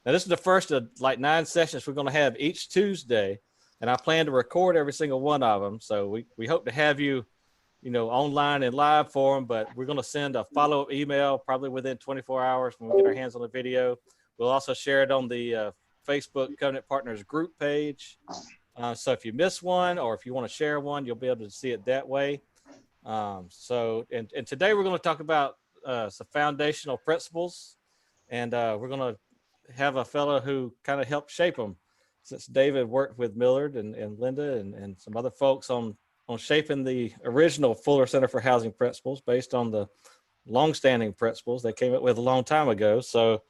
Now, this is the first of like 9 sessions we're going to have each Tuesday, and I plan to record every single one of them. So we hope to have you, online and live for them, but we're going to send a follow-up email probably within 24 hours when we get our hands on the video. We'll also share it on the Facebook Covenant Partners group page. So if you miss one or if you want to share one, you'll be able to see it that way. And today we're going to talk about some foundational principles, and we're going to have a fellow who kind of helped shape them, since David worked with Millard and Linda and some other folks on shaping the original Fuller Center for Housing principles based on the longstanding principles they came up with a long time ago. So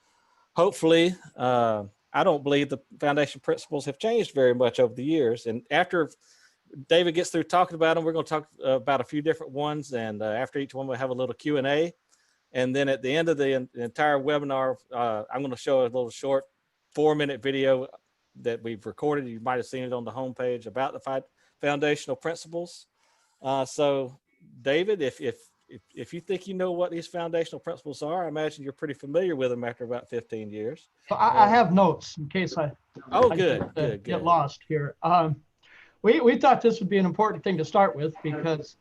hopefully, I don't believe the foundation principles have changed very much over the years. And after David gets through talking about them, we're going to talk about a few different ones. And after each one, we'll have a little Q&A. And then at the end of the entire webinar, I'm going to show a little short 4-minute video that we've recorded. You might have seen it on the homepage about the foundational principles. So David, if you think you know what these foundational principles are, I imagine you're pretty familiar with them after about 15 years. I have notes in case I get lost here. We thought this would be an important thing to start with because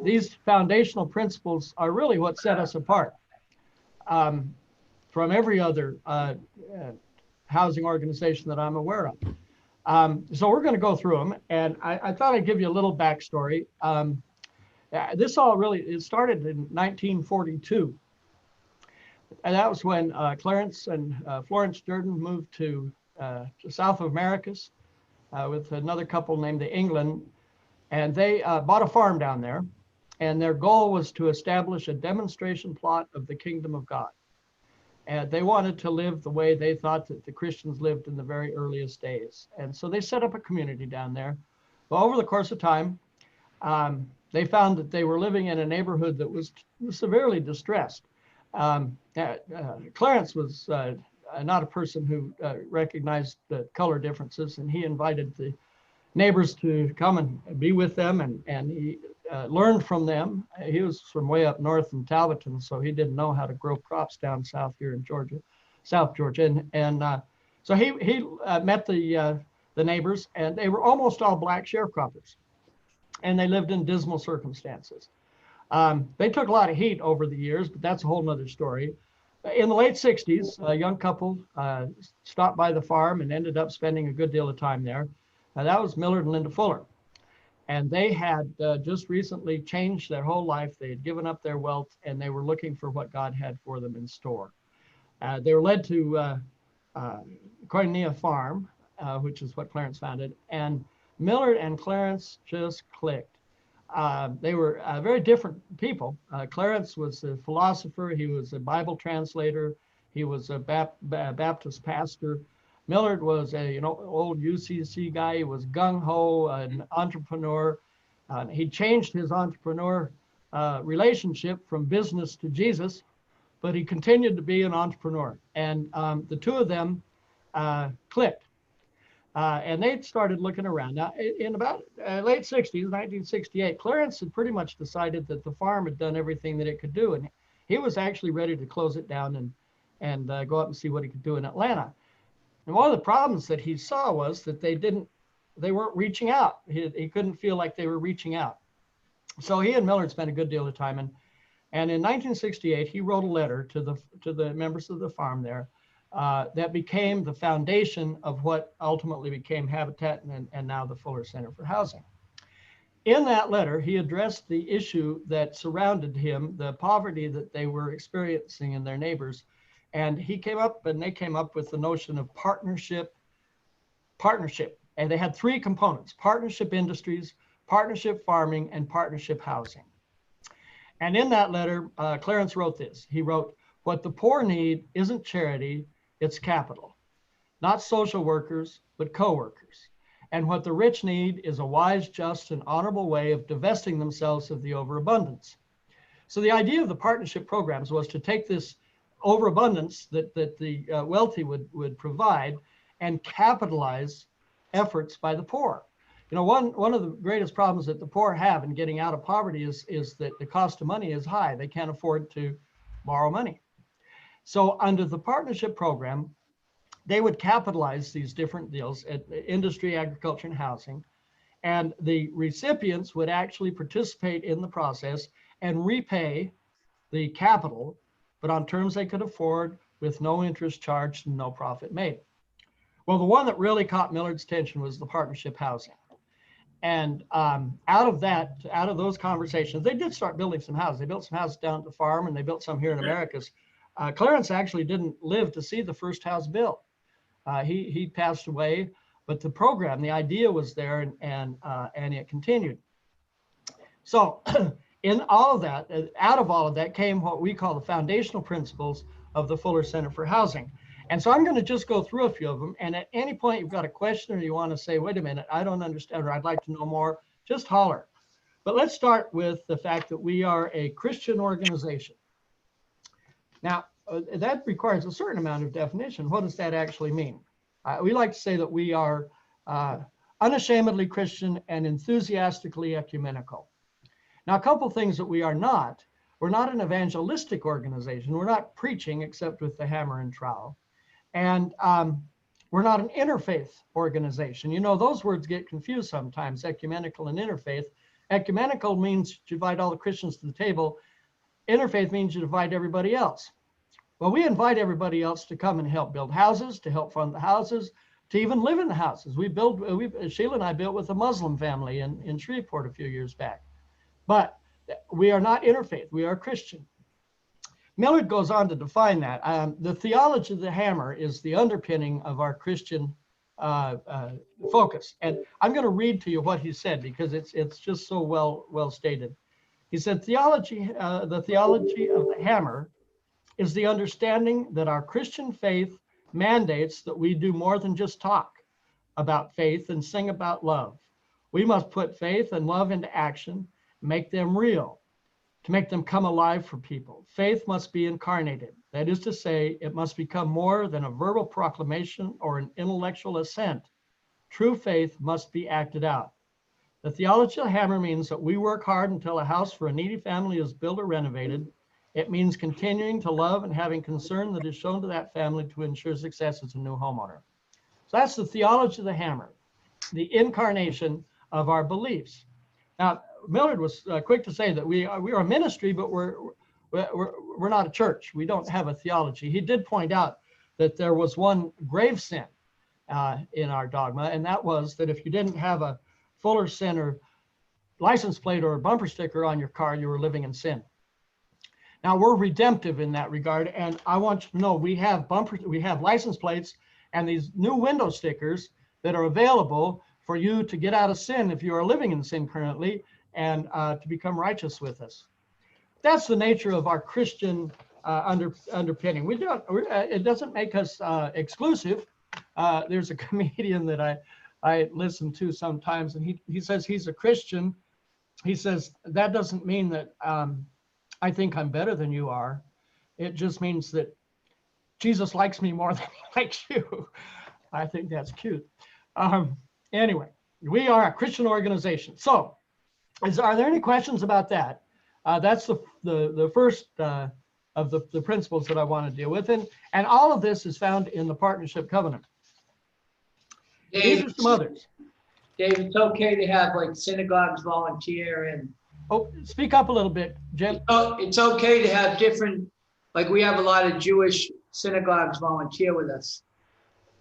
these foundational principles are really what set us apart from every other housing organization that I'm aware of. So we're going to go through them, and I thought I'd give you a little backstory. This all it started in 1942. And that was when Clarence and Florence Durden moved to South Americas with another couple named the England. And they bought a farm down there. And their goal was to establish a demonstration plot of the kingdom of God. And they wanted to live the way they thought that the Christians lived in the very earliest days. And so they set up a community down there. Well, over the course of time, they found that they were living in a neighborhood that was severely distressed. Clarence was not a person who recognized the color differences, and he invited the neighbors to come and be with them, and he learned from them. He was from way up north in Talbotton, so he didn't know how to grow crops down south here in Georgia, South Georgia. So he met the neighbors, and they were almost all black sharecroppers, and they lived in dismal circumstances. They took a lot of heat over the years, but that's a whole nother story. In the late 60s, a young couple stopped by the farm and ended up spending a good deal of time there. That was Millard and Linda Fuller. And they had just recently changed their whole life. They had given up their wealth, and they were looking for what God had for them in store. They were led to Koinonia Farm, which is what Clarence founded, and Millard and Clarence just clicked. They were very different people. Clarence was a philosopher. He was a Bible translator. He was a Baptist pastor. Millard was a old UCC guy. He was gung-ho, an entrepreneur. He changed his entrepreneur relationship from business to Jesus, but he continued to be an entrepreneur. And the two of them clicked. And they started looking around. Now, in about late 60s, 1968, Clarence had pretty much decided that the farm had done everything that it could do. And he was actually ready to close it down and go up and see what he could do in Atlanta. And one of the problems that he saw was that they weren't reaching out. He couldn't feel like they were reaching out. So he and Millard spent a good deal of time. And in 1968, he wrote a letter to the members of the farm there that became the foundation of what ultimately became Habitat and now the Fuller Center for Housing. In that letter, he addressed the issue that surrounded him, the poverty that they were experiencing in their neighbors. And they came up with the notion of partnership. And they had 3 components: partnership industries, partnership farming, and partnership housing. And in that letter, Clarence wrote this. He wrote, "What the poor need isn't charity, it's capital. Not social workers, but co-workers. And what the rich need is a wise, just, and honorable way of divesting themselves of the overabundance." So the idea of the partnership programs was to take this overabundance that the wealthy would provide and capitalize efforts by the poor. One of the greatest problems that the poor have in getting out of poverty is that the cost of money is high. They can't afford to borrow money. So under the partnership program, they would capitalize these different deals at industry, agriculture, and housing. And the recipients would actually participate in the process and repay the capital, but on terms they could afford with no interest charged and no profit made. Well, the one that really caught Millard's attention was the partnership housing. And out of those conversations, they did start building some houses. They built some houses down at the farm, and they built some here in Americus. Clarence actually didn't live to see the first house built. He passed away, but the program, the idea was there, and it continued. So in all of that, out of all of that came what we call the foundational principles of the Fuller Center for Housing. And so I'm going to just go through a few of them. And at any point you've got a question or you want to say, wait a minute, I don't understand, or I'd like to know more, just holler. But let's start with the fact that we are a Christian organization. Now, that requires a certain amount of definition. What does that actually mean? We like to say that we are unashamedly Christian and enthusiastically ecumenical. Now, a couple things that we are not. We're not an evangelistic organization. We're not preaching except with the hammer and trowel. And we're not an interfaith organization. You know, those words get confused sometimes, ecumenical and interfaith. Ecumenical means you invite all the Christians to the table. Interfaith means you invite everybody else. Well, we invite everybody else to come and help build houses, to help fund the houses, to even live in the houses. Sheila and I built with a Muslim family in Shreveport a few years back. But we are not interfaith, we are Christian. Millard goes on to define that. The theology of the hammer is the underpinning of our Christian focus. And I'm going to read to you what he said because it's just so well stated. He said, the theology of the hammer is the understanding that our Christian faith mandates that we do more than just talk about faith and sing about love. We must put faith and love into action, make them real, to make them come alive for people. Faith must be incarnated. That is to say, it must become more than a verbal proclamation or an intellectual assent. True faith must be acted out. The theology of the hammer means that we work hard until a house for a needy family is built or renovated. It means continuing to love and having concern that is shown to that family to ensure success as a new homeowner. So that's the theology of the hammer, the incarnation of our beliefs. Now, Millard was quick to say that we are a ministry, but we're not a church. We don't have a theology. He did point out that there was one grave sin in our dogma, and that was that if you didn't have a Fuller Center license plate or a bumper sticker on your car, you were living in sin. Now, we're redemptive in that regard, and I want you to know we have license plates and these new window stickers that are available for you to get out of sin if you are living in sin currently, and to become righteous with us. That's the nature of our Christian underpinning. It doesn't make us exclusive. There's a comedian that I listen to sometimes, and he says he's a Christian. He says, that doesn't mean that I think I'm better than you are. It just means that Jesus likes me more than he likes you. I think that's cute. Anyway, we are a Christian organization. So, are there any questions about that? That's the first of the principles that I want to deal with, and all of this is found in the partnership covenant. These are some others. Dave, it's okay to have like synagogues volunteer and. Oh, speak up a little bit, Jim. Oh, it's okay to have different, like we have a lot of Jewish synagogues volunteer with us.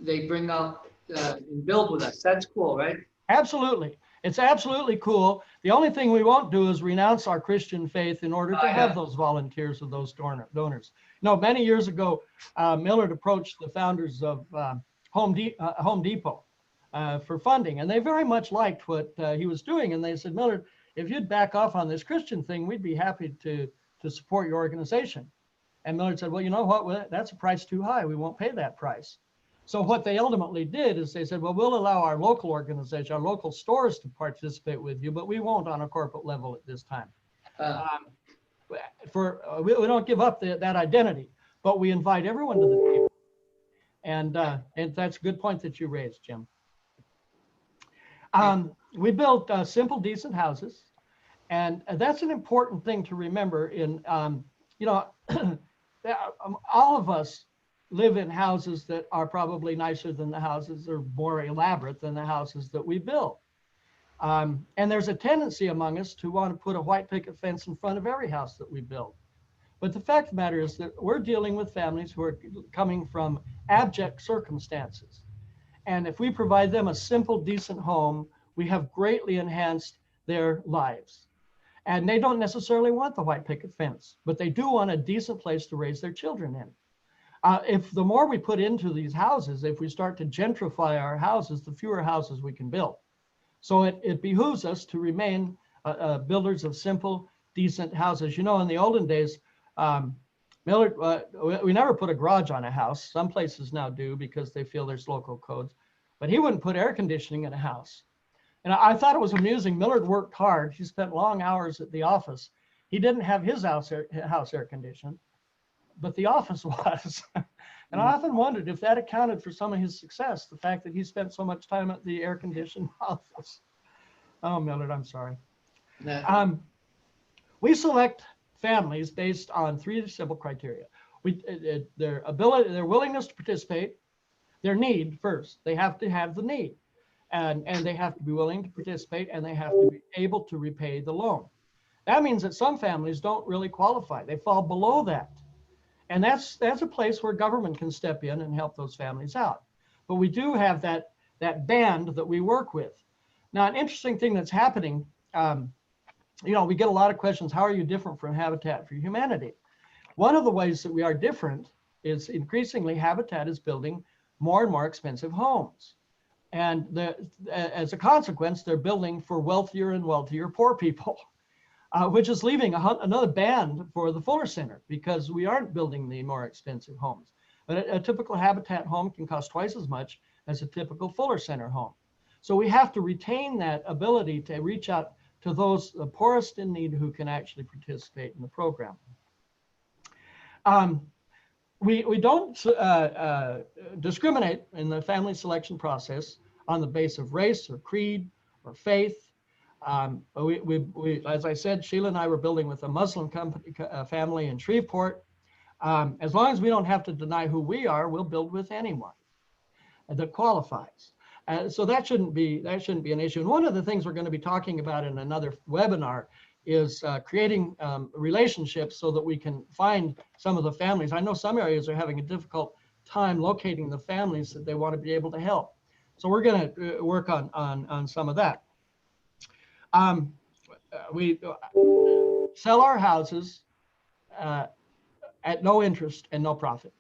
They bring out and build with us. That's cool, right? Absolutely. It's absolutely cool. The only thing we won't do is renounce our Christian faith in order to have those volunteers or those donors. No, many years ago, Millard approached the founders of Home Depot for funding, and they very much liked what he was doing. And they said, Millard, if you'd back off on this Christian thing, we'd be happy to support your organization. And Millard said, well, you know what? Well, that's a price too high. We won't pay that price. So what they ultimately did is they said, well, we'll allow our local organization, our local stores to participate with you, but we won't on a corporate level at this time. We don't give up that identity, but we invite everyone to the table. And that's a good point that you raised, Jim. We built simple, decent houses, and that's an important thing to remember in, all of us live in houses that are probably nicer than the houses, or more elaborate than the houses that we build. And there's a tendency among us to want to put a white picket fence in front of every house that we build. But the fact of the matter is that we're dealing with families who are coming from abject circumstances. And if we provide them a simple, decent home, we have greatly enhanced their lives. And they don't necessarily want the white picket fence, but they do want a decent place to raise their children in. If the more we put into these houses, if we start to gentrify our houses, the fewer houses we can build. So it behooves us to remain builders of simple, decent houses. You know, in the olden days, Millard, we never put a garage on a house. Some places now do because they feel there's local codes, but he wouldn't put air conditioning in a house. And I thought it was amusing. Millard worked hard. He spent long hours at the office. He didn't have his house air conditioned, but the office was. And I often wondered if that accounted for some of his success, the fact that he spent so much time at the air conditioned office. Oh, Millard, I'm sorry. We select families based on 3 simple criteria. Their ability, their willingness to participate, their need first. They have to have the need, and they have to be willing to participate, and they have to be able to repay the loan. That means that some families don't really qualify. They fall below that. And that's a place where government can step in and help those families out. But we do have that band that we work with. Now, an interesting thing that's happening, you know, we get a lot of questions, how are you different from Habitat for Humanity? One of the ways that we are different is increasingly Habitat is building more and more expensive homes. And as a consequence, they're building for wealthier and wealthier poor people. Which is leaving another band for the Fuller Center because we aren't building the more expensive homes. But a typical Habitat home can cost twice as much as a typical Fuller Center home. So we have to retain that ability to reach out to those the poorest in need who can actually participate in the program. We don't discriminate in the family selection process on the basis of race or creed or faith. As I said, Sheila and I were building with a Muslim family in Shreveport. As long as we don't have to deny who we are, we'll build with anyone that qualifies. So that shouldn't be an issue. And one of the things we're going to be talking about in another webinar is creating relationships so that we can find some of the families. I know some areas are having a difficult time locating the families that they want to be able to help. So we're going to work on some of that. We sell our houses at no interest and no profit.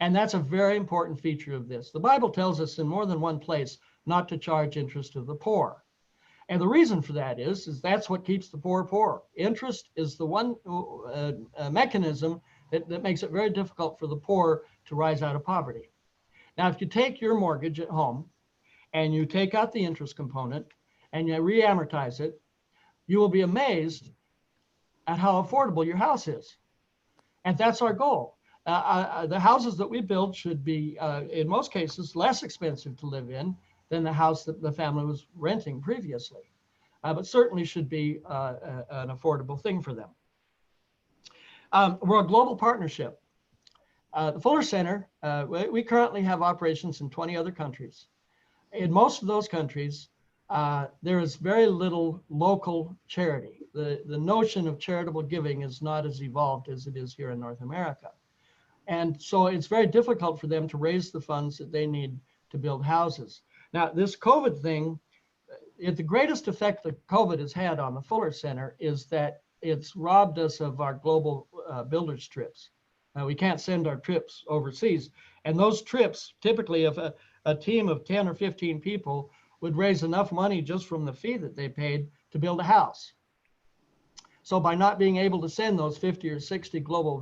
And that's a very important feature of this. The Bible tells us in more than one place not to charge interest to the poor. And the reason for that is that's what keeps the poor poor. Interest is the one mechanism that makes it very difficult for the poor to rise out of poverty. Now, if you take your mortgage at home and you take out the interest component, and you re-amortize it, you will be amazed at how affordable your house is. And that's our goal. The houses that we build should be, in most cases, less expensive to live in than the house that the family was renting previously, but certainly should be an affordable thing for them. We're a global partnership. The Fuller Center, we currently have operations in 20 other countries. In most of those countries, there is very little local charity. The notion of charitable giving is not as evolved as it is here in North America. And so it's very difficult for them to raise the funds that they need to build houses. Now, this COVID thing, the greatest effect that COVID has had on the Fuller Center is that it's robbed us of our global builders trips. We can't send our trips overseas. And those trips, typically if a team of 10 or 15 people would raise enough money just from the fee that they paid to build a house. So by not being able to send those 50 or 60 global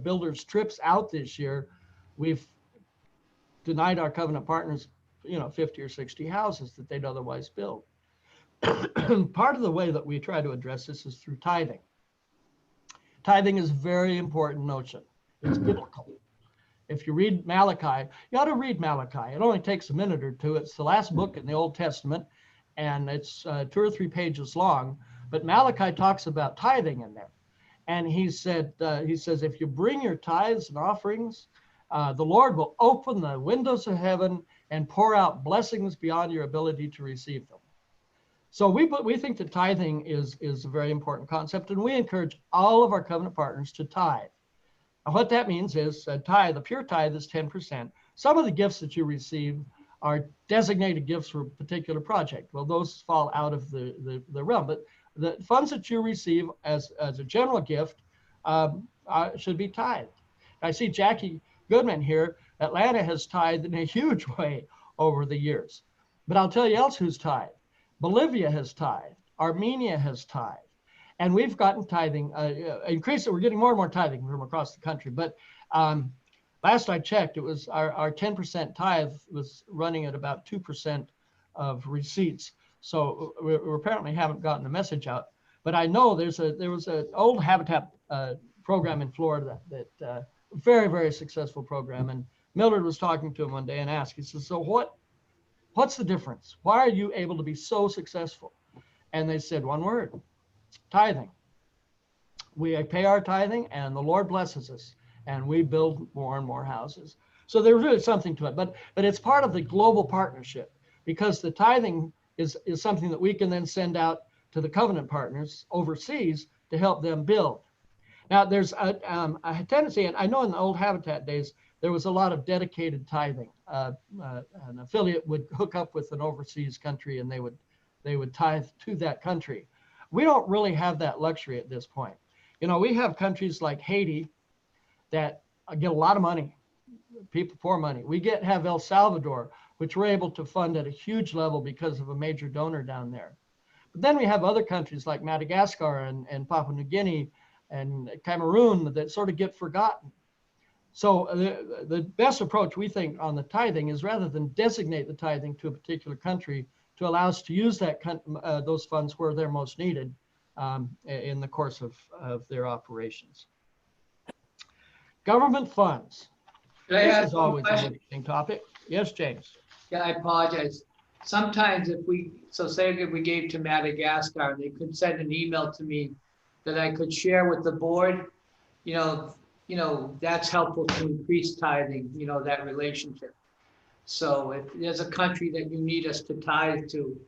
builders trips out this year, we've denied our covenant partners, 50 or 60 houses that they'd otherwise build. Part of the way that we try to address this is through tithing. Tithing is a very important notion. It's biblical. If you read Malachi, you ought to read Malachi. It only takes a minute or two. It's the last book in the Old Testament, and it's 2 or 3 pages long. But Malachi talks about tithing in there. And he said, he says, if you bring your tithes and offerings, the Lord will open the windows of heaven and pour out blessings beyond your ability to receive them. So we think that tithing is a very important concept, and we encourage all of our covenant partners to tithe. And what that means is tithe, the pure tithe is 10%. Some of the gifts that you receive are designated gifts for a particular project. Well, those fall out of the realm, but the funds that you receive as a general gift should be tithed. I see Jackie Goodman here. Atlanta has tithed in a huge way over the years. But I'll tell you else who's tithed. Bolivia has tithed. Armenia has tithed. And we've gotten tithing increased. We're getting more and more tithing from across the country. But last I checked, it was our 10% tithe was running at about 2% of receipts. So we apparently haven't gotten the message out. But I know there was an old Habitat program in Florida that very, very successful program. And Mildred was talking to him one day and asked, he says, so what's the difference? Why are you able to be so successful? And they said one word, tithing. We pay our tithing and the Lord blesses us and we build more and more houses. So there's really something to it, but it's part of the global partnership, because the tithing is something that we can then send out to the covenant partners overseas to help them build. Now there's a tendency, and I know in the old Habitat days, there was a lot of dedicated tithing. An affiliate would hook up with an overseas country and they would tithe to that country. We don't really have that luxury at this point. You know, we have countries like Haiti that get a lot of money. People pour money. We have El Salvador, which we're able to fund at a huge level because of a major donor down there. But then we have other countries like Madagascar and Papua New Guinea and Cameroon that sort of get forgotten. So the best approach, we think, on the tithing is rather than designate the tithing to a particular country, to allow us to use those funds where they're most needed in the course of their operations. Government funds. This is always an interesting topic. Yes, James. Yeah, I apologize. Sometimes say if we gave to Madagascar, they could send an email to me that I could share with the board, that's helpful to increase tithing, that relationship. So if there's a country that you need us to tithe to,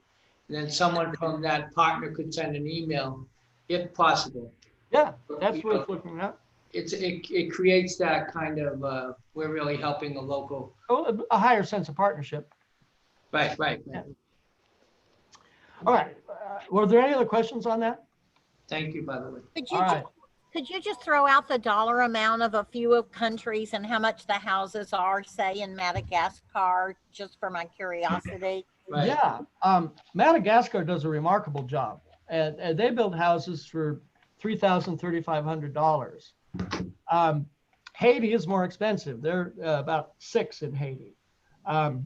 then someone from that partner could send an email, if possible. Yeah, that's worth looking at. It creates that kind of, we're really helping the local. A higher sense of partnership. Right. Yeah. All right. Were there any other questions on that? Thank you, by the way. Could you just throw out the dollar amount of a few of countries and how much the houses are, say in Madagascar, just for my curiosity? Right. Yeah, Madagascar does a remarkable job, and they build houses for $3,000, $3,500. Haiti is more expensive. They're about 6 in Haiti.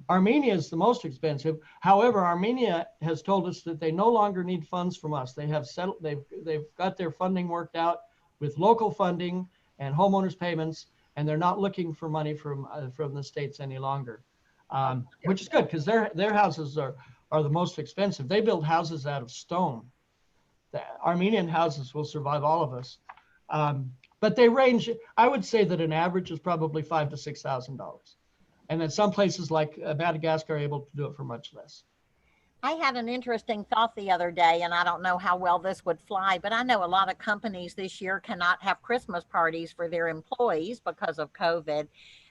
Armenia is the most expensive. However, Armenia has told us that they no longer need funds from us. They have settled. They've got their funding worked out with local funding and homeowners payments, and they're not looking for money from the states any longer, which is good because their houses are the most expensive. They build houses out of stone. The Armenian houses will survive all of us, but they range. I would say that an average is probably $5,000 to $6,000, and then some places like Madagascar are able to do it for much less. I had an interesting thought the other day, and I don't know how well this would fly, but I know a lot of companies this year cannot have Christmas parties for their employees because of COVID.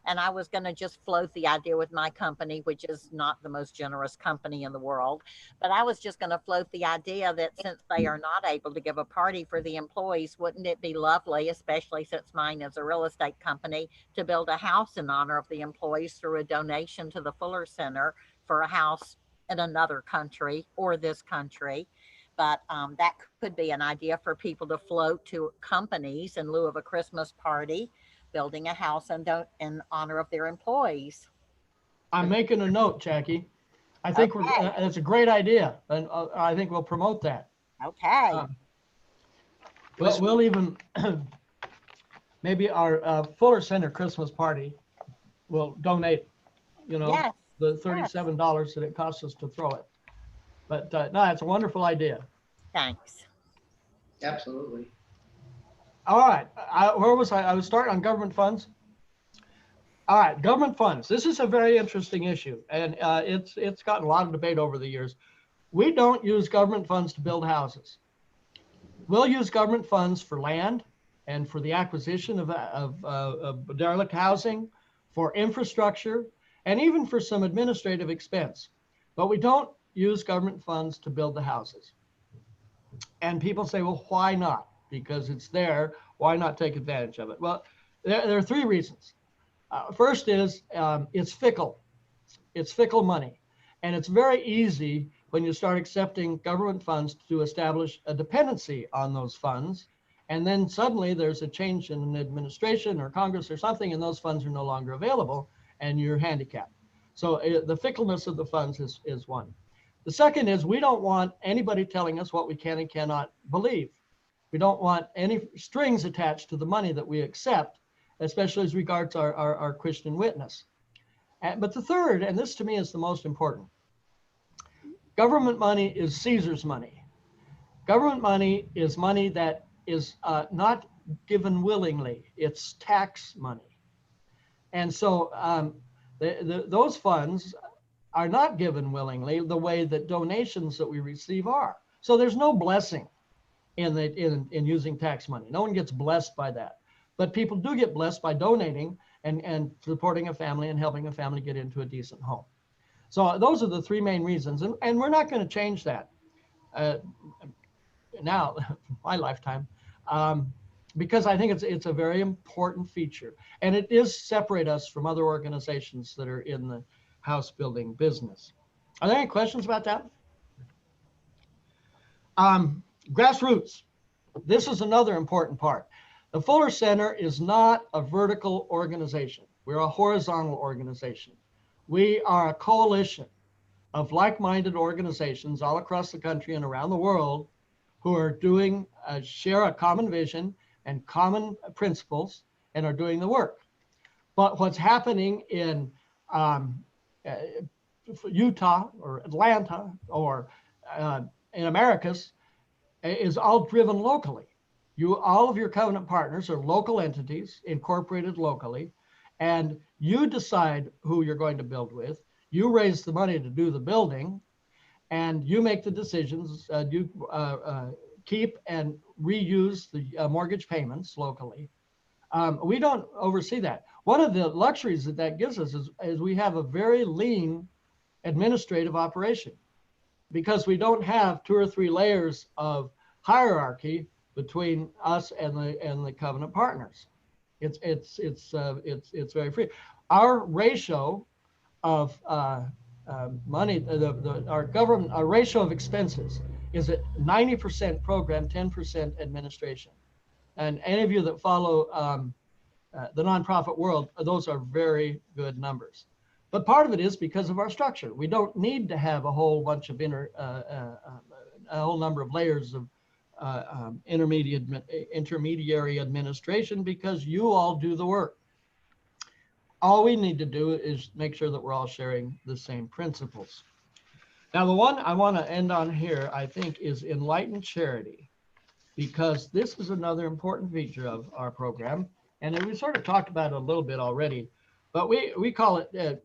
And I was going to just float the idea with my company, which is not the most generous company in the world. But I was just going to float the idea that since they are not able to give a party for the employees, wouldn't it be lovely, especially since mine is a real estate company, to build a house in honor of the employees through a donation to the Fuller Center for a house in another country or this country. But that could be an idea for people to float to companies in lieu of a Christmas party, building a house in honor of their employees. I'm making a note, Jackie. I think it's a great idea, and I think we'll promote that. Okay. We'll even maybe our Fuller Center Christmas party will donate, Yes. the $37 that it costs us to throw it. But no, it's a wonderful idea. Thanks. Absolutely. All right. Where was I? I was starting on government funds. All right, government funds. This is a very interesting issue, and it's gotten a lot of debate over the years. We don't use government funds to build houses. We'll use government funds for land and for the acquisition of derelict housing, for infrastructure, and even for some administrative expense. But we don't use government funds to build the houses. And people say, well, why not? Because it's there. Why not take advantage of it? Well, there are three reasons. First is it's fickle. It's fickle money. And it's very easy when you start accepting government funds to establish a dependency on those funds. And then suddenly there's a change in an administration or Congress or something, and those funds are no longer available and you're handicapped. So the fickleness of the funds is one. The second is we don't want anybody telling us what we can and cannot believe. We don't want any strings attached to the money that we accept, especially as regards our Christian witness. But the third, and this to me is the most important, government money is Caesar's money. Government money is money that is not given willingly. It's tax money. And so those funds are not given willingly the way that donations that we receive are. So there's no blessing in using tax money. No one gets blessed by that. But people do get blessed by donating and supporting a family and helping a family get into a decent home. So those are the three main reasons. And we're not going to change that now, my lifetime, because I think it's a very important feature. And it is separate us from other organizations that are in the house building business. Are there any questions about that? Grassroots. This is another important part. The Fuller Center is not a vertical organization. We're a horizontal organization. We are a coalition of like-minded organizations all across the country and around the world who are share a common vision and common principles and are doing the work. But what's happening in Utah or Atlanta or in Americas is all driven locally. All of your covenant partners are local entities, incorporated locally, and you decide who you're going to build with. You raise the money to do the building, and you make the decisions. You keep and reuse the mortgage payments locally. We don't oversee that. One of the luxuries that gives us is we have a very lean administrative operation because we don't have 2 or 3 layers of hierarchy between us and the covenant partners. It's very free. Our ratio of money, our ratio of expenses is at 90% program, 10% administration. And any of you that follow the nonprofit world, those are very good numbers. But part of it is because of our structure. We don't need to have a whole bunch of a whole number of layers of intermediary administration because you all do the work. All we need to do is make sure that we're all sharing the same principles. Now, the one I want to end on here, I think, is enlightened charity, because this is another important feature of our program. And we sort of talked about it a little bit already, but we call it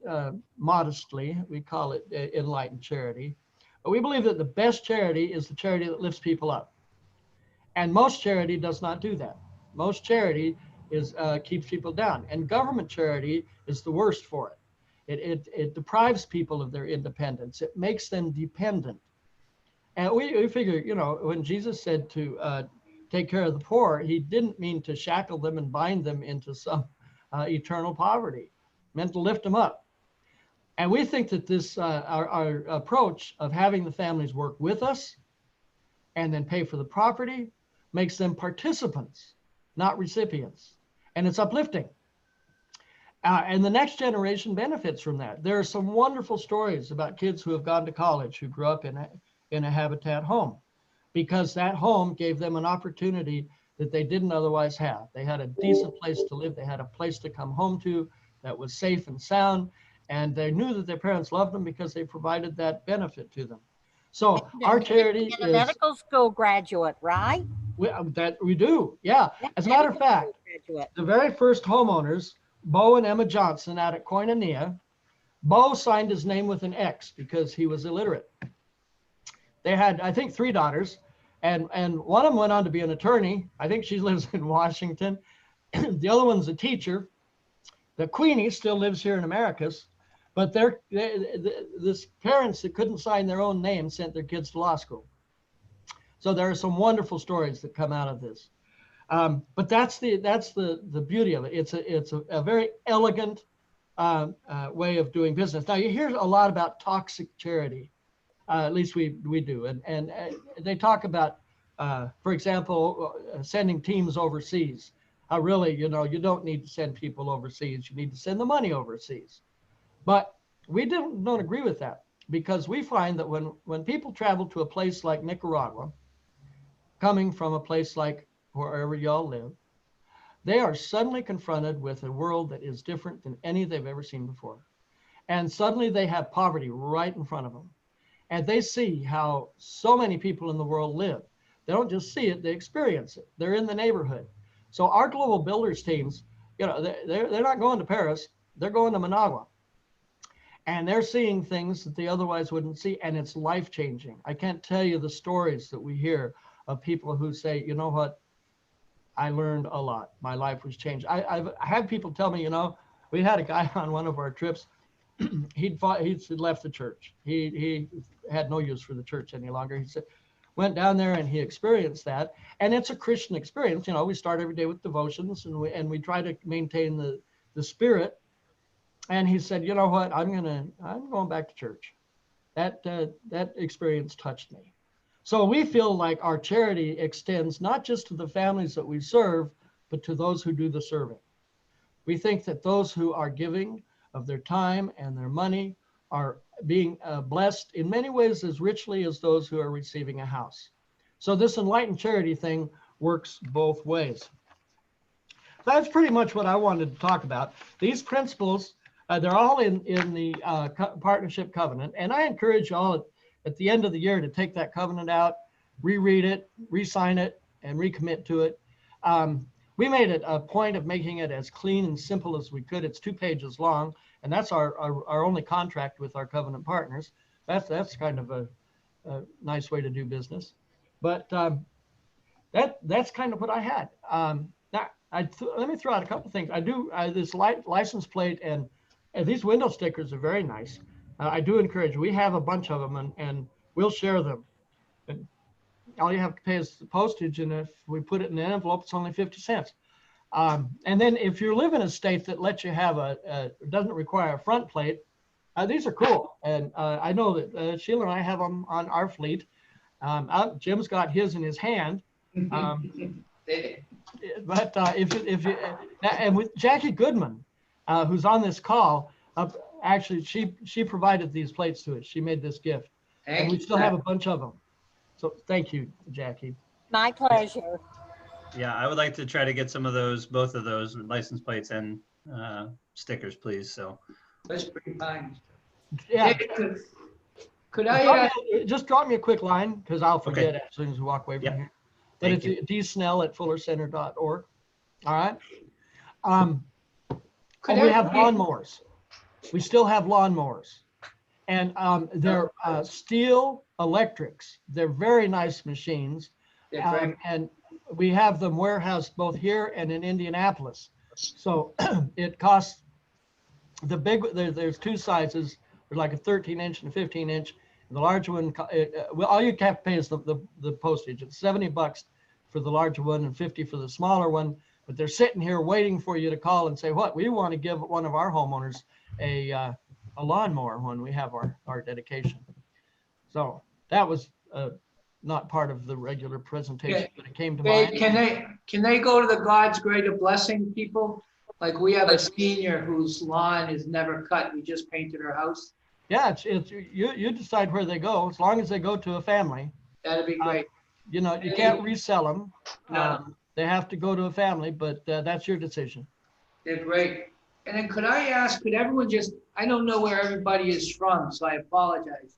modestly, we call it enlightened charity. But we believe that the best charity is the charity that lifts people up. And most charity does not do that. Most charity keeps people down. And government charity is the worst for it. It deprives people of their independence. It makes them dependent. And we figure, when Jesus said to take care of the poor, he didn't mean to shackle them and bind them into some eternal poverty. He meant to lift them up. And we think that this, our approach of having the families work with us and then pay for the property makes them participants, not recipients. And it's uplifting. And the next generation benefits from that. There are some wonderful stories about kids who have gone to college who grew up in a Habitat home, because that home gave them an opportunity that they didn't otherwise have. They had a decent place to live. They had a place to come home to that was safe and sound. And they knew that their parents loved them because they provided that benefit to them. So our charity is a medical school graduate, right? That we do, yeah. As a matter of fact, Graduate. the very first homeowners, Bo and Emma Johnson out at Koinonia, Bo signed his name with an X because he was illiterate. They had, I think, 3 daughters, and one of them went on to be an attorney. I think she lives in Washington. The other one's a teacher. The Queenie still lives here in Americas, but this parents that couldn't sign their own name sent their kids to law school. So there are some wonderful stories that come out of this. But that's the beauty of it. It's a very elegant way of doing business. Now you hear a lot about toxic charity. At least we do, and they talk about, for example, sending teams overseas. Really, you don't need to send people overseas. You need to send the money overseas. But we don't agree with that, because we find that when people travel to a place like Nicaragua, coming from a place like wherever y'all live, they are suddenly confronted with a world that is different than any they've ever seen before. And suddenly they have poverty right in front of them. And they see how so many people in the world live. They don't just see it, they experience it. They're in the neighborhood. So our Global Builders teams, they're not going to Paris, they're going to Managua. And they're seeing things that they otherwise wouldn't see, and it's life-changing. I can't tell you the stories that we hear of people who say, you know what, I learned a lot. My life was changed. I've had people tell me, we had a guy on one of our trips, he'd left the church. He had no use for the church any longer. He said, went down there and he experienced that. And it's a Christian experience. We start every day with devotions, and we try to maintain the spirit. And he said, you know what, I'm going back to church. That experience touched me. So we feel like our charity extends not just to the families that we serve, but to those who do the serving. We think that those who are giving of their time and their money are being blessed in many ways as richly as those who are receiving a house. So this enlightened charity thing works both ways. That's pretty much what I wanted to talk about. These principles, they're all in the partnership covenant. And I encourage you all at the end of the year to take that covenant out, reread it, re-sign it, and recommit to it. We made it a point of making it as clean and simple as we could. It's 2 pages long, and that's our only contract with our covenant partners. That's kind of a nice way to do business. But that's kind of what I had. Now, let me throw out a couple things. I do this license plate and these window stickers are very nice. I do encourage you. We have a bunch of them, and we'll share them. And all you have to pay is the postage, and if we put it in an envelope, it's only 50 cents. And then if you live in a state that lets you have doesn't require a front plate, these are cool. And I know that Sheila and I have them on our fleet. Jim's got his in his hand. But if you and with Jackie Goodman, who's on this call, actually she provided these plates to us. She made this gift, and we still have a bunch of them. So thank you, Jackie. My pleasure. Yeah, I would like to try to get some of those, both of those license plates and stickers, please. So That's pretty kind. Yeah. Could I just drop me a quick line, because I'll forget Okay. as soon as we walk away from Yep. here. But Thank it's dsnell@fullercenter.org. All right. Could We I- have lawnmowers. We still have lawnmowers, and they're Steel Electrics. They're very nice machines, Yeah, great. and we have them warehoused both here and in Indianapolis. So it costs there's 2 sizes. There's like a 13-inch and a 15-inch. The large one, all you have to pay is the postage. It's $70 for the larger one and $50 for the smaller one. But they're sitting here waiting for you to call and say, "What? We want to give one of our homeowners a lawnmower when we have our dedication." So that was not part of the regular presentation, Yeah. but it came to Hey, mind. can they go to the God's Greater Blessing people? Like we have a senior whose lawn is never cut. We just painted her house. Yeah, it's you decide where they go, as long as they go to a family. That'd be great. You can't resell them. No. They have to go to a family, but that's your decision. They're great. And then could everyone I don't know where everybody is from, so I apologize.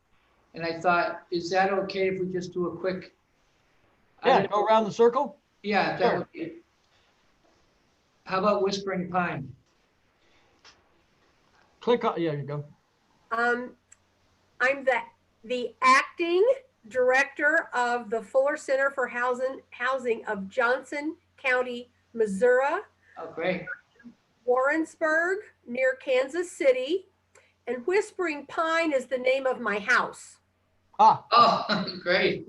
And I thought, is that okay if we just do a quick Yeah, go around the circle. Yeah, Sure. that would be. How about Whispering Pine? Click on, yeah, you go. I'm the acting director of the Fuller Center for Housing of Johnson County, Missouri, Oh, great. Warrensburg, near Kansas City, and Whispering Pine is the name of my house. Ah, Oh, great.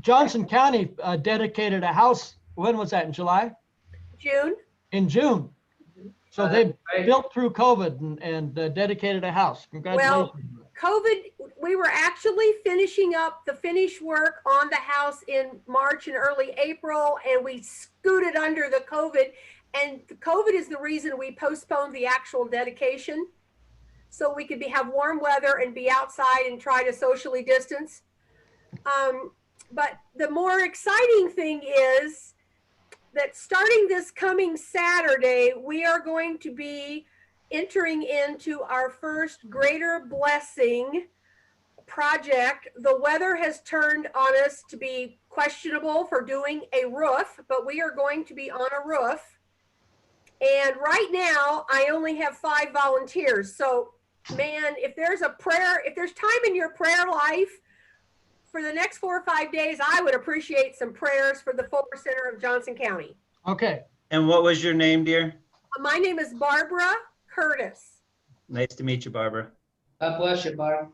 Johnson County dedicated a house. When was that? In July? June, In June. So they Great. built through COVID and dedicated a house. Congratulations. COVID, we were actually finishing up the finish work on the house in March and early April, and we scooted under the COVID. And the COVID is the reason we postponed the actual dedication, so we could have warm weather and be outside and try to socially distance. But the more exciting thing is that starting this coming Saturday, we are going to be entering into our first Greater Blessing project. The weather has turned on us to be questionable for doing a roof, but we are going to be on a roof. And right now, I only have 5 volunteers. So, man, if there's time in your prayer life for the next 4 or 5 days, I would appreciate some prayers for the Fuller Center of Johnson County. Okay. And what was your name, dear? My name is Barbara Curtis. Nice to meet you, Barbara. God bless you, Barb.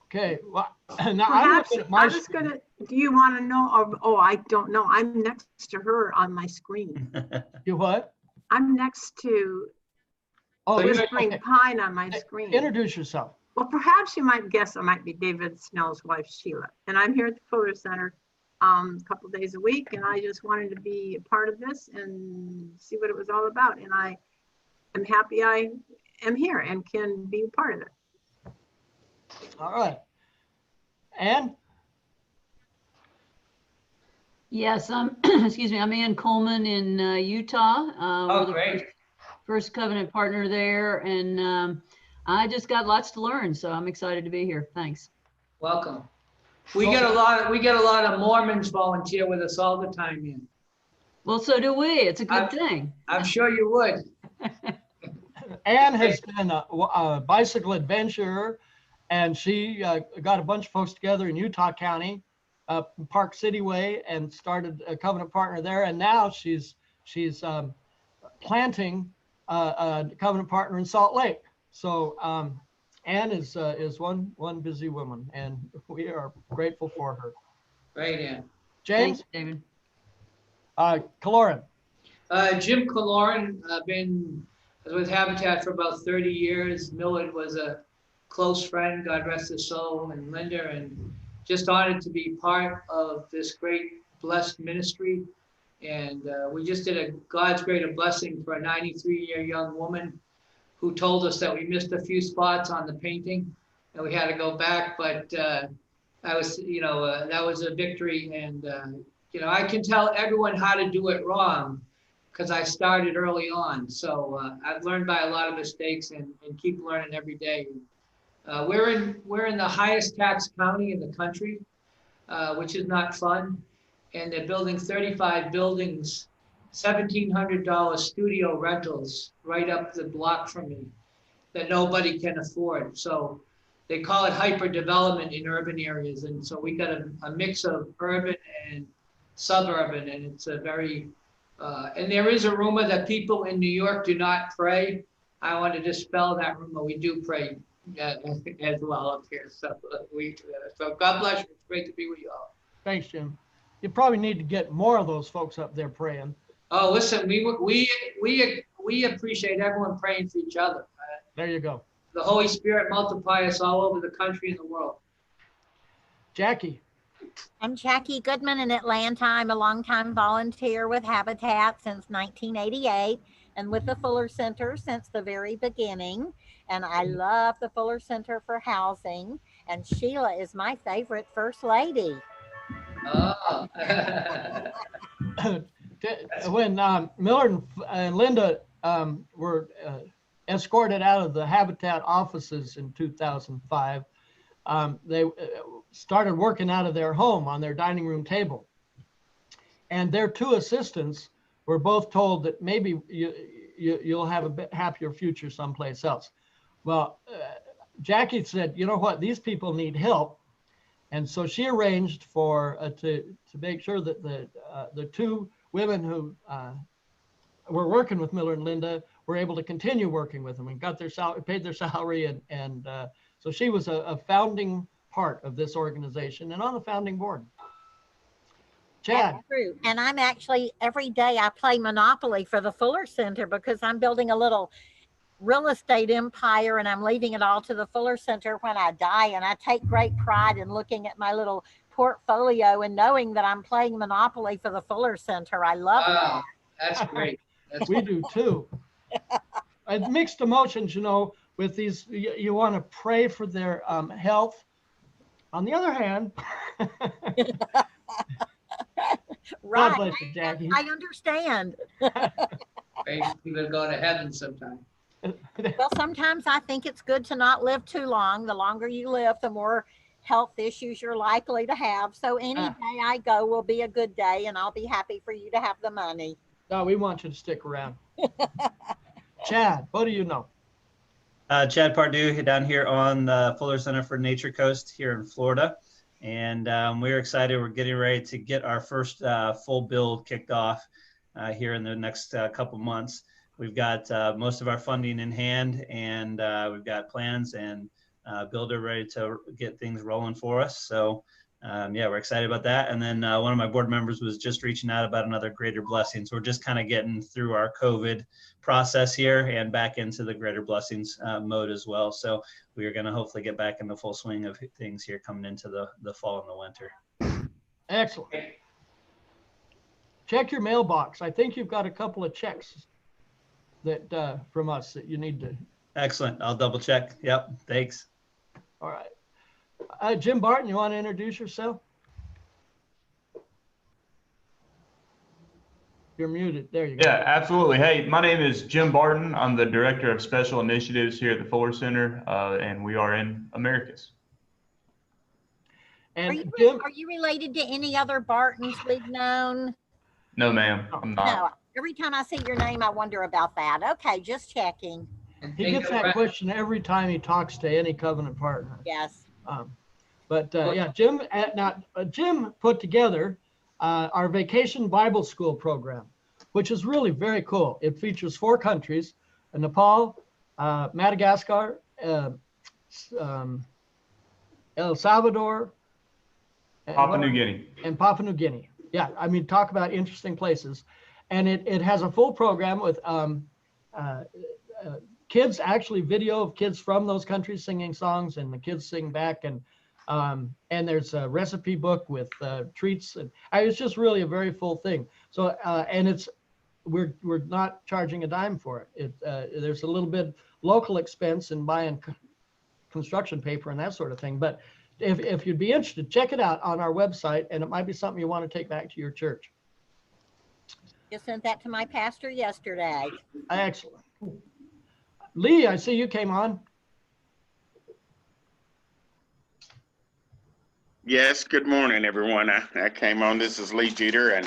Okay. Well, now I'm Perhaps, looking at my I was screen. gonna, do you want to know, oh, I don't know. I'm next to her on my screen. You what? I'm next to Oh, you're- Whispering okay. Pine on my screen. Introduce yourself. Well, perhaps you might guess I might be David Snell's wife, Sheila. And I'm here at the Fuller Center a couple days a week. And I just wanted to be a part of this and see what it was all about. And I am happy I am here and can be a part of it. All right. Ann? Yes, excuse me, I'm Ann Coleman in Utah. Oh, We're the great. first covenant partner there, and I just got lots to learn, so I'm excited to be here. Thanks. Welcome. We get a lot of Mormons volunteer with us all the time, Ian. Well, so do we. It's a good thing. I'm sure you would. Ann has been a bicycle adventurer, and she got a bunch of folks together in Utah County, Park City Way, and started a covenant partner there. And now she's planting a covenant partner in Salt Lake. So Ann is one busy woman, and we are grateful for her. Right, Ian. James, Thanks, David. Kaloran. Jim Kaloran, been with Habitat for about 30 years. Millard was a close friend, God rest his soul, and Linda, and just honored to be part of this great blessed ministry. And we just did a God's Greater Blessing for a 93-year young woman who told us that we missed a few spots on the painting and we had to go back, but that was a victory. And I can tell everyone how to do it wrong because I started early on. So I've learned by a lot of mistakes and keep learning every day. We're in the highest tax county in the country, which is not fun. And they're building 35 buildings, $1,700 studio rentals right up the block from me that nobody can afford. So they call it hyper development in urban areas. And so we got a mix of urban and suburban, and it's a very, and there is a rumor that people in New York do not pray. I want to dispel that rumor. We do pray as well up here. So so God bless you. It's great to be with you all. Thanks, Jim. You probably need to get more of those folks up there praying. Oh, listen, we appreciate everyone praying for each other. There you go. The Holy Spirit multiply us all over the country and the world. Jackie. I'm Jackie Goodman in Atlanta. I'm a longtime volunteer with Habitat since 1988 and with the Fuller Center since the very beginning. And I love the Fuller Center for Housing. And Sheila is my favorite First Lady. Oh. When Millard and Linda were escorted out of the Habitat offices in 2005, started working out of their home on their dining room table. And their 2 assistants were both told that maybe you'll have a bit happier future someplace else. Well, Jackie said, you know what, these people need help. And so she arranged for to make sure that the 2 women who were working with Miller and Linda were able to continue working with them and got their salary, paid their salary. And so she was a founding part of this organization and on the founding board. Chad. That's true. And I'm actually, every day I play Monopoly for the Fuller Center because I'm building a little real estate empire and I'm leaving it all to the Fuller Center when I die. And I take great pride in looking at my little portfolio and knowing that I'm playing Monopoly for the Fuller Center. I love Wow, that's great. That's We do too. Mixed emotions, you know, with these, you want to pray for their health. On the other hand, right. God bless you, Jackie. I understand. great. People to go to heaven sometime. Well, sometimes I think it's good to not live too long. The longer you live, the more health issues you're likely to have. So any day I go will be a good day and I'll be happy for you to have the money. No, we want you to stick around. Chad, what do you know? Chad Pardue down here on the Fuller Center for Nature Coast here in Florida. And we're excited. We're getting ready to get our first full build kicked off here in the next couple months. We've got most of our funding in hand, and we've got plans and builder ready to get things rolling for us. So yeah, we're excited about that. And then one of my board members was just reaching out about another Greater Blessings. We're just kind of getting through our COVID process here and back into the Greater Blessings mode as well. So we are going to hopefully get back in the full swing of things here coming into the fall and the winter. Excellent. Check your mailbox. I think you've got a couple of checks that from us that you need to. Excellent. I'll double check. Yep. Thanks. All right. Jim Barton, you want to introduce yourself? You're muted. There you go. Yeah, absolutely. Hey, my name is Jim Barton. I'm the Director of Special Initiatives here at the Fuller Center, and we are in Americas. And Jim, Are you related to any other Bartons we've known? No, ma'am, I'm not. No. Every time I see your name, I wonder about that. Okay, just checking. And he think gets of that Brent- question every time he talks to any covenant partner. Yes. But yeah, Jim put together our Vacation Bible School program, which is really very cool. It features 4 countries: Nepal, Madagascar, El Salvador, Papua New Guinea. and Papua New Guinea. Yeah, I mean, talk about interesting places. And it has a full program with kids, actually video of kids from those countries singing songs, and the kids sing back. And there's a recipe book with treats. And it's just really a very full thing. So, and we're not charging a dime for it. There's a little bit local expense in buying construction paper and that sort of thing. But if you'd be interested, check it out on our website, and it might be something you want to take back to your church. Just sent that to my pastor yesterday. Excellent. Lee, I see you came on. Yes, good morning, everyone. I came on. This is Lee Jeter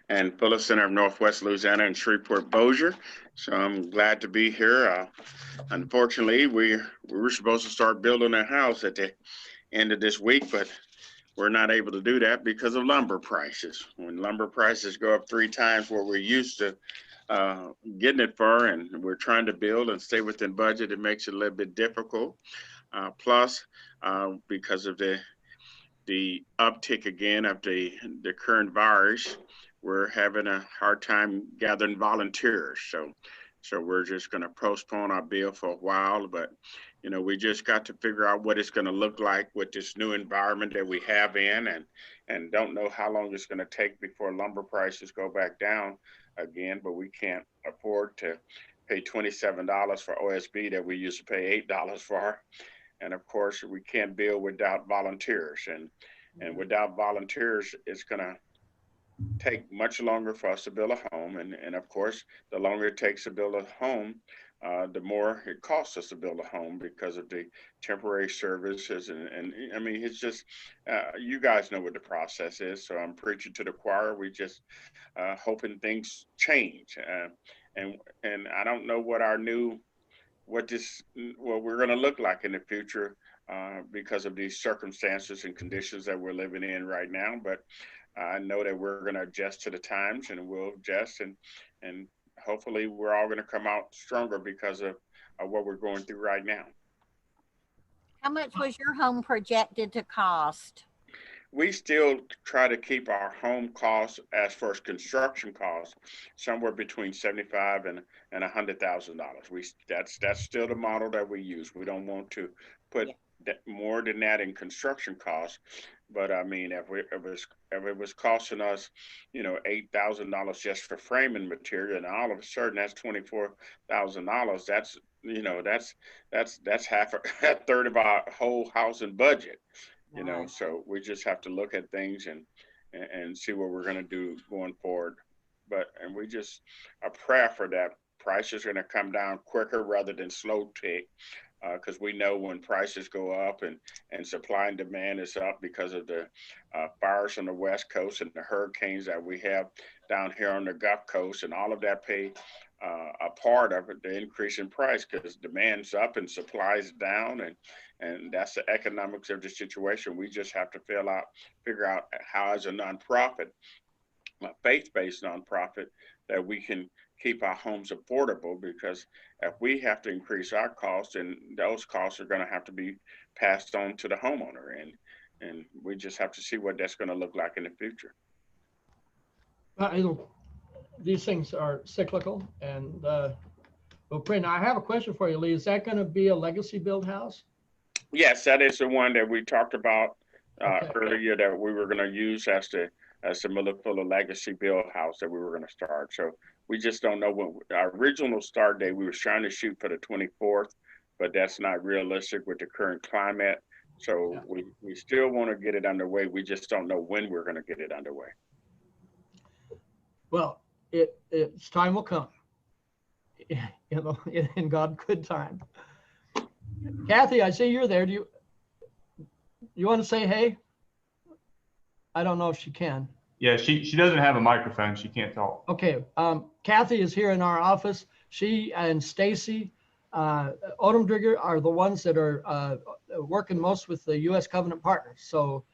and Fuller Center of Northwest Louisiana and Shreveport Bossier. So I'm glad to be here. Unfortunately, we were supposed to start building a house at the end of this week, but we're not able to do that because of lumber prices. When lumber prices go up 3 times what we're used to getting it for, and we're trying to build and stay within budget, it makes it a little bit difficult. Plus, because of the uptick again of the current virus, we're having a hard time gathering volunteers. So we're just going to postpone our bill for a while, but you know, we just got to figure out what it's going to look like with this new environment that we have in, and don't know how long it's going to take before lumber prices go back down again, but we can't afford to pay $27 for OSB that we used to pay $8 for. And of course, we can't build without volunteers, and without volunteers, it's going to take much longer for us to build a home. And of course, the longer it takes to build a home, the more it costs us to build a home because of the temporary services. And I mean, it's just, you guys know what the process is. So I'm preaching to the choir. We just hoping things change. And I don't know what what we're going to look like in the future because of these circumstances and conditions that we're living in right now. But I know that we're going to adjust to the times, and we'll adjust, and hopefully we're all going to come out stronger because of what we're going through right now. How much was your home projected to cost? We still try to keep our home costs, as far as construction costs, somewhere between $75,000 and $100,000. That's still the model that we use. We don't want to put more than that in construction costs. But I mean, if it was costing us, $8,000 just for framing material, and all of a sudden that's $24,000. That's half a third of our whole housing budget. So we just have to look at things and see what we're going to do going forward. And we just a prayer for that prices are going to come down quicker rather than slow tick, because we know when prices go up and supply and demand is up because of the fires on the West Coast and the hurricanes that we have down here on the Gulf Coast, and all of that pay a part of it, the increase in price, because demand's up and supply's down, and that's the economics of the situation. We just have to figure out how, as a nonprofit, a faith-based nonprofit, that we can keep our homes affordable, because if we have to increase our costs, and those costs are going to have to be passed on to the homeowner, and we just have to see what that's going to look like in the future. These things are cyclical, and well, Brent, I have a question for you, Lee. Is that going to be a legacy build house? Yes, that is the one that we talked about earlier, that we were going to use as the Miller Fuller legacy build house that we were going to start. So we just don't know when our original start date. We were trying to shoot for the 24th, but that's not realistic with the current climate. So we still want to get it underway. We just don't know when we're going to get it underway. Well, its time will come, in God's good time. Kathy, I see you're there. Do you want to say hey? I don't know if she can. Yeah, she doesn't have a microphone. She can't talk. Okay. Kathy is here in our office. She and Stacy Odomdrigger are the ones that are working most with the U.S. Covenant Partners. So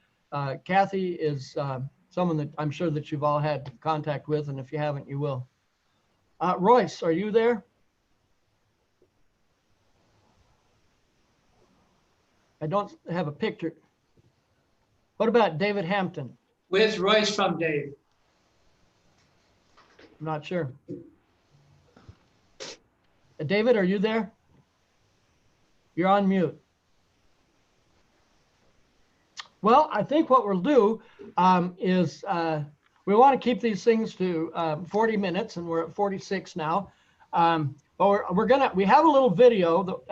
Kathy is someone that I'm sure that you've all had contact with, and if you haven't, you will. Royce, are you there? I don't have a picture. What about David Hampton? Where's Royce from, Dave? I'm not sure. David, are you there? You're on mute. Well, I think what we'll do is we want to keep these things to 40 minutes, and we're at 46 now. But we have a little video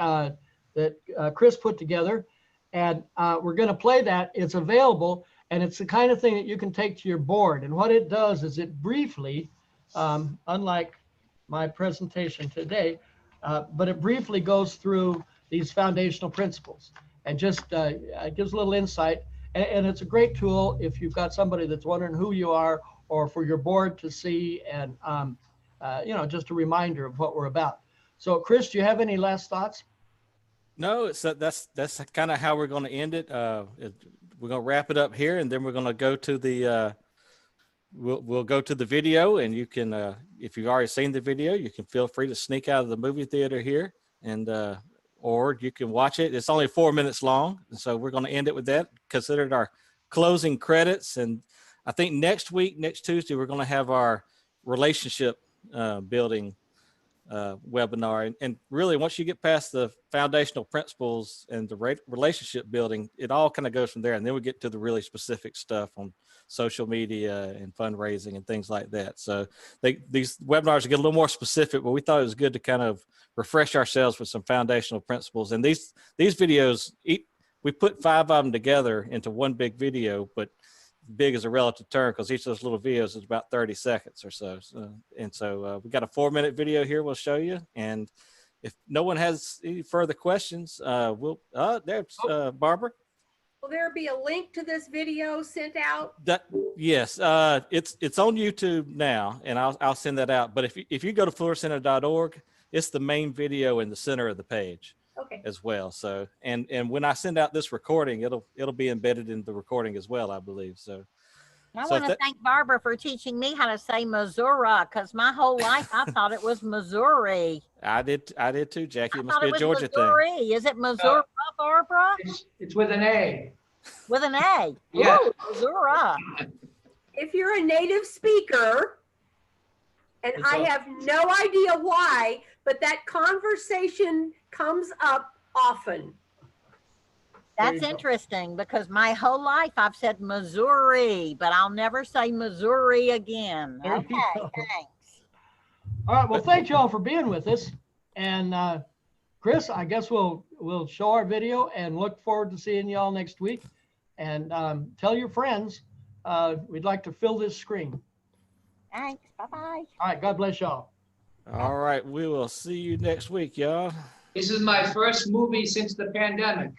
that Chris put together, and we're going to play that. It's available, and it's the kind of thing that you can take to your board. And what it does is it briefly, unlike my presentation today, but it briefly goes through these foundational principles and just gives a little insight. And it's a great tool if you've got somebody that's wondering who you are, or for your board to see, and just a reminder of what we're about. So, Chris, do you have any last thoughts? No, that's kind of how we're going to end it. We're going to wrap it up here, and then we're going to go to the we'll go to the video, and you can if you've already seen the video, you can feel free to sneak out of the movie theater here, and or you can watch it. It's only 4 minutes long, and so we're going to end it with that. Consider it our closing credits, and I think next Tuesday, we're going to have our relationship building webinar. And really, once you get past the foundational principles and the relationship building, it all kind of goes from there. And then we get to the really specific stuff on social media and fundraising and things like that. So these webinars get a little more specific, but we thought it was good to kind of refresh ourselves with some foundational principles. And these videos, we put 5 of them together into one big video, but big is a relative term because each of those little videos is about 30 seconds or so. And so we got a 4-minute video here we'll show you. And if no one has any further questions, there's Barbara. Will there be a link to this video sent out? Yes, it's on YouTube now, and I'll send that out. But if you go to fullercenter.org, it's the main video in the center of the page. Okay. As well. So, and when I send out this recording, it'll be embedded in the recording as well, I believe. So I want to thank Barbara for teaching me how to say Missouri, because my whole life I thought it was Missouri. I did too, Jackie. It must I be a Georgia Missouri. thing. Is it Missouri, Barbara? It's with an A. With an A. Yeah. Ooh, Missouri. If you're a native speaker, and I have no idea why, but that conversation comes up often. That's interesting, because my whole life I've said Missouri, but I'll never say Missouri again. There you Okay, go. thanks. All right, well, thank you all for being with us. And Chris, I guess we'll show our video and look forward to seeing y'all next week. And tell your friends, we'd like to fill this screen. Thanks, bye-bye. All right, God bless y'all. All right, we will see you next week, y'all. This is my first movie since the pandemic.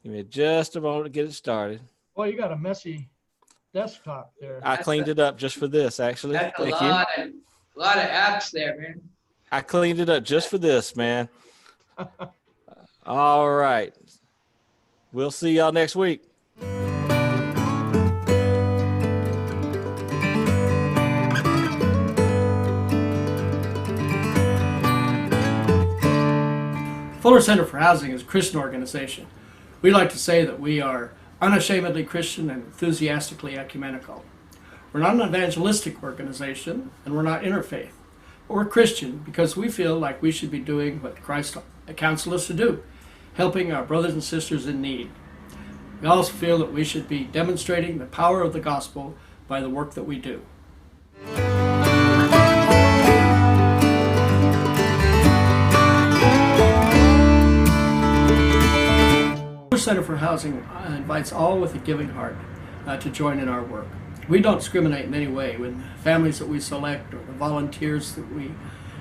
Give me just a moment to get it started. Boy, you got a messy desktop there. I cleaned it up just for this, actually. That's a Thank you. lot of apps there, man. I cleaned it up just for this, man. All right. We'll see y'all next week. Fuller Center for Housing is a Christian organization. We like to say that we are unashamedly Christian and enthusiastically ecumenical. We're not an evangelistic organization, and we're not interfaith. But we're Christian because we feel like we should be doing what Christ counsels us to do, helping our brothers and sisters in need. We also feel that we should be demonstrating the power of the gospel by the work that we do. The Center for Housing invites all with a giving heart to join in our work. We don't discriminate in any way with families that we select or the volunteers that we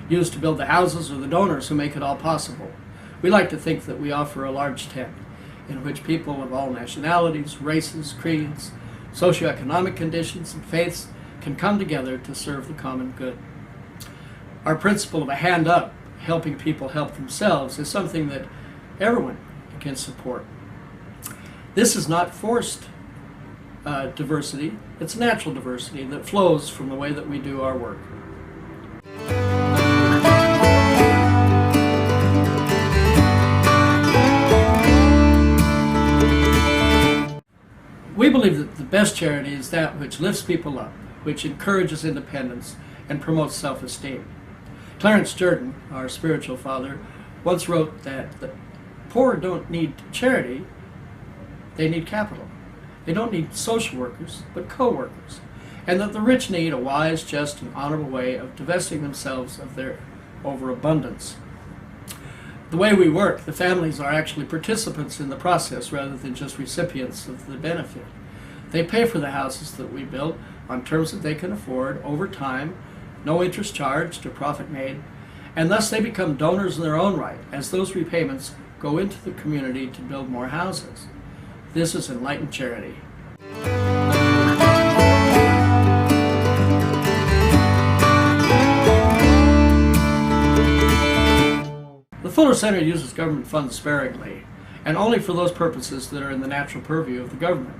use to build the houses or the donors who make it all possible. We like to think that we offer a large tent in which people of all nationalities, races, creeds, socioeconomic conditions, and faiths can come together to serve the common good. Our principle of a hand up, helping people help themselves, is something that everyone can support. This is not forced diversity, it's natural diversity that flows from the way that we do our work. We believe that the best charity is that which lifts people up, which encourages independence and promotes self-esteem. Clarence Jordan, our spiritual father, once wrote that the poor don't need charity, they need capital. They don't need social workers, but co-workers. And that the rich need a wise, just, and honorable way of divesting themselves of their overabundance. The way we work, the families are actually participants in the process rather than just recipients of the benefit. They pay for the houses that we build on terms that they can afford over time, no interest charged or profit made, and thus they become donors in their own right as those repayments go into the community to build more houses. This is enlightened charity. The Fuller Center uses government funds sparingly, and only for those purposes that are in the natural purview of the government.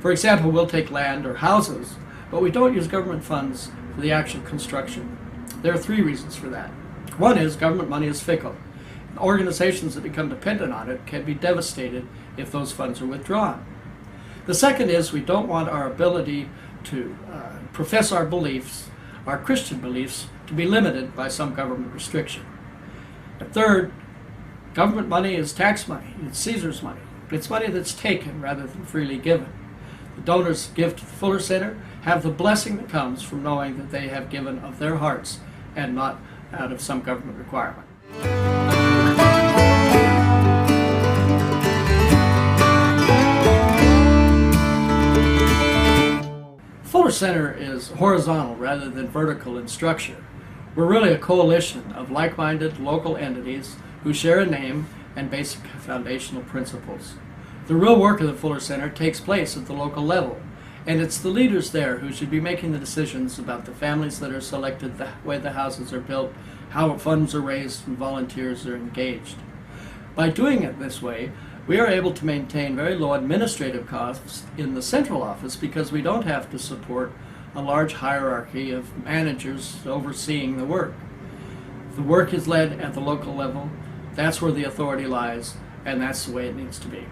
For example, we'll take land or houses, but we don't use government funds for the actual construction. There are 3 reasons for that. One is government money is fickle. Organizations that become dependent on it can be devastated if those funds are withdrawn. The second is we don't want our ability to profess our beliefs, our Christian beliefs, to be limited by some government restriction. The third, government money is tax money. It's Caesar's money. It's money that's taken rather than freely given. The donors give to the Fuller Center have the blessing that comes from knowing that they have given of their hearts and not out of some government requirement. Fuller Center is horizontal rather than vertical in structure. We're really a coalition of like-minded local entities who share a name and basic foundational principles. The real work of the Fuller Center takes place at the local level, and it's the leaders there who should be making the decisions about the families that are selected, the way the houses are built, how funds are raised, and volunteers are engaged. By doing it this way, we are able to maintain very low administrative costs in the central office because we don't have to support a large hierarchy of managers overseeing the work. The work is led at the local level. That's where the authority lies, and that's the way it needs to be.